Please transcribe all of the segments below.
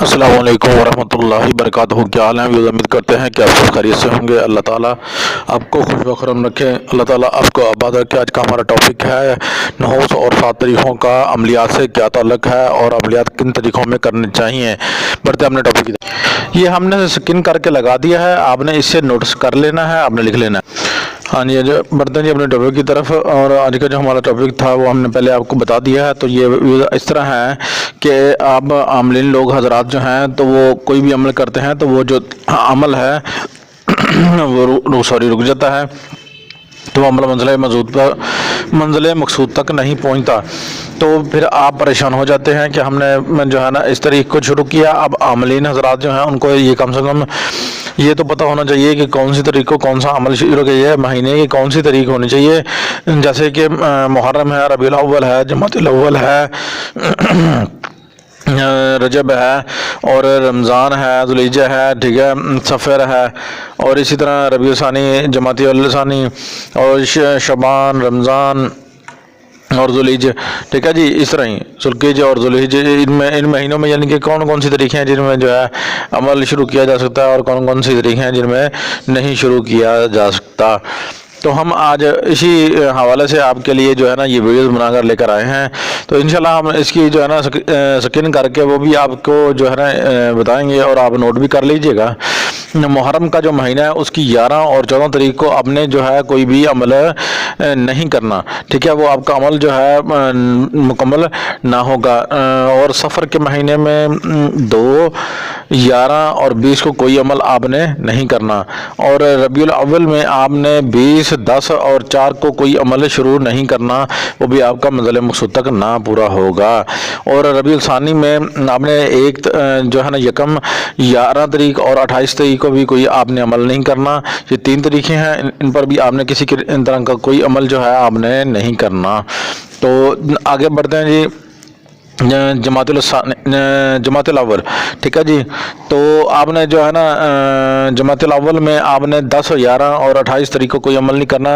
السلام علیکم ورحمۃ اللہ وبرکاتہ۔ کیا حال ہیں؟ امید کرتے ہیں کہ آپ سب خیریت سے ہوں گے۔ اللہ تعالیٰ آپ کو خوش و خرم رکھے، اللہ تعالیٰ آپ کو آباد رکھے۔ آج کا ہمارا ٹاپک ہے نحوست اور 7 طریقوں کا عملیات سے کیا تعلق ہے اور عملیات کن طریقوں میں کرنے چاہیے۔ بڑھتے ہم نے ٹاپک کی طرف۔ یہ ہم نے سکن کر کے لگا دیا ہے، آپ نے اس سے نوٹس کر لینا ہے، آپ نے لکھ لینا ہے۔ ہاں جی، بڑھتے ہیں جی اپنے ٹاپک کی طرف۔ اور آج کا جو ہمارا ٹاپک تھا وہ ہم نے پہلے آپ کو بتا دیا ہے۔ تو یہ اس طرح ہے کہ آپ عاملین لوگ حضرات جو ہیں تو وہ کوئی بھی عمل کرتے ہیں تو وہ جو عمل ہے وہ رک جاتا ہے، تو عمل منزل مقصود تک نہیں پہنچتا۔ تو پھر آپ پریشان ہو جاتے ہیں کہ ہم نے جو ہے نا اس طریقے کو شروع کیا۔ اب عاملین حضرات جو ہیں ان کو یہ کم سے کم یہ تو پتہ ہونا چاہیے کہ کون سی تاریخ کو کون سا عمل شروع کیا ہے، مہینے کی کون سی تاریخ ہونی چاہیے، جیسے کہ محرم ہے، ربیع الاول ہے، جمادی الاول ہے، رجب ہے، اور رمضان ہے، ذوالحجہ ہے، ٹھیک ہے، صفر ہے، اور اسی طرح ربیع ثانی، جمادی الثانی، اور شعبان، رمضان اور ذوالحجہ، ٹھیک ہے جی۔ اس طرح ہی ذوالحجہ اور ذوالحجہ ان مہینوں میں یعنی کہ کون سی تاریخیں ہیں جن میں جو ہے عمل شروع کیا جا سکتا ہے اور کون سی تاریخیں ہیں جن میں نہیں شروع کیا جا سکتا۔ تو ہم آج اسی حوالے سے آپ کے لیے جو ہے نا یہ ویڈیوز بنا کر لے کر آئے ہیں۔ تو انشاءاللہ ہم اس کی جو ہے نا سکن کر کے وہ بھی آپ کو جو ہے نا بتائیں گے اور آپ نوٹ بھی کر لیجئے گا۔ محرم کا جو مہینہ ہے اس کی 11 اور 14 تاریخ کو آپ نے جو ہے کوئی بھی عمل نہیں کرنا، ٹھیک ہے، وہ آپ کا عمل جو ہے مکمل نہ ہوگا۔ اور سفر کے مہینے میں 2، 11 اور 20 کو کوئی عمل آپ نے نہیں کرنا، اور ربیع الاول میں آپ نے 20، 10 اور 4 کو کوئی عمل شروع نہیں کرنا، وہ بھی آپ کا منزل مقصود تک نہ پورا ہوگا۔ اور ربیع الثانی میں آپ نے ایک جو ہے نا 1، 11 تاریخ اور 28 تاریخ کو بھی کوئی آپ نے عمل نہیں کرنا۔ یہ 3 طریقے ہیں، ان پر بھی آپ نے کسی طرح کا کوئی عمل جو ہے آپ نے نہیں کرنا۔ تو آگے بڑھتے ہیں جی جمادی الاول، ٹھیک ہے جی۔ تو آپ نے جو ہے نا جمادی الاول میں آپ نے 10، 11 اور 28 تاریخ کو کوئی عمل نہیں کرنا۔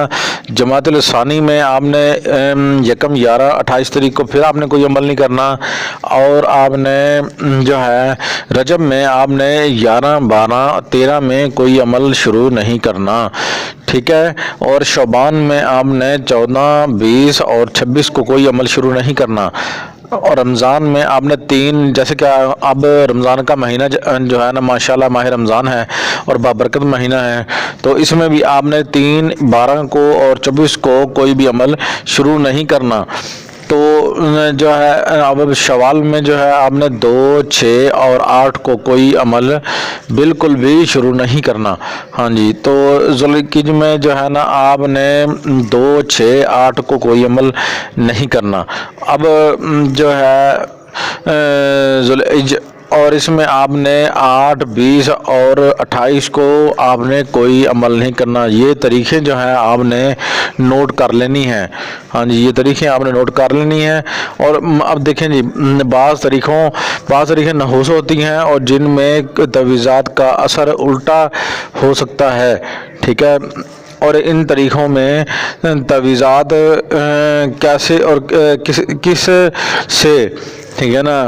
جمادی الثانی میں آپ نے 1، 11، 28 تاریخ کو پھر آپ نے کوئی عمل نہیں کرنا، اور آپ نے جو ہے رجب میں آپ نے 11، 12، 13 میں کوئی عمل شروع نہیں کرنا، ٹھیک ہے۔ اور شعبان میں آپ نے 14، 20 اور 26 کو کوئی عمل شروع نہیں کرنا، اور رمضان میں آپ نے 3، جیسے کہ اب رمضان کا مہینہ جو ہے نا ماشاءاللہ ماہ رمضان ہے اور بابرکت مہینہ ہے، تو اس میں بھی آپ نے 3، 12 کو اور 24 کو کوئی بھی عمل شروع نہیں کرنا۔ تو جو ہے اب شوال میں جو ہے آپ نے 2، 6 اور 8 کو کوئی عمل بالکل بھی شروع نہیں کرنا، ہاں جی۔ تو ذوالحجہ میں جو ہے نا آپ نے 2، 6، 8 کو کوئی عمل نہیں کرنا۔ اب جو ہے ذوالحجہ اور اس میں آپ نے 8، 20 اور 28 کو آپ نے کوئی عمل نہیں کرنا۔ یہ تاریخیں جو ہیں آپ نے نوٹ کر لینی ہیں، ہاں جی، یہ تاریخیں آپ نے نوٹ کر لینی ہیں۔ اور اب دیکھیں جی، بعض تاریخیں نحوست ہوتی ہیں اور جن میں تجویزات کا اثر الٹا ہو سکتا ہے، ٹھیک ہے۔ اور ان طریقوں میں تجویزات کیسے اور کس سے، ٹھیک ہے نا،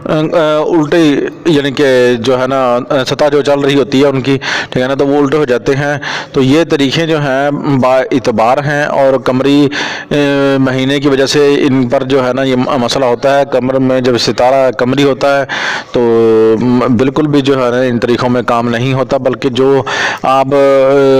الٹی یعنی کہ جو ہے نا سطح جو چل رہی ہوتی ہے ان کی، ٹھیک ہے نا، تو وہ الٹے ہو جاتے ہیں۔ تو یہ طریقے جو ہیں با اعتبار ہیں، اور قمری مہینے کی وجہ سے ان پر جو ہے نا یہ مسئلہ ہوتا ہے۔ قمر میں جب ستارہ قمری ہوتا ہے تو بالکل بھی جو ہے نا ان طریقوں میں کام نہیں ہوتا، بلکہ جو آپ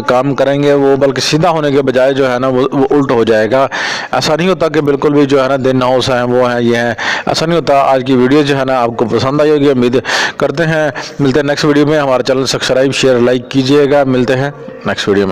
کام کریں گے وہ بلکہ سیدھا ہونے کے بجائے جو ہے نا وہ الٹ ہو جائے گا۔ ایسا نہیں ہوتا کہ بالکل بھی جو ہے نا دن نحوست ہیں، وہ ہیں، یہ ہیں، ایسا نہیں ہوتا۔ آج کی ویڈیو جو ہے نا آپ کو پسند آئی ہوگی، امید کرتے ہیں۔ ملتے ہیں نیکسٹ ویڈیو میں، ہمارا چینل سبسکرائب، شیئر، لائک کیجئے گا۔ ملتے ہیں نیکسٹ ویڈیو میں۔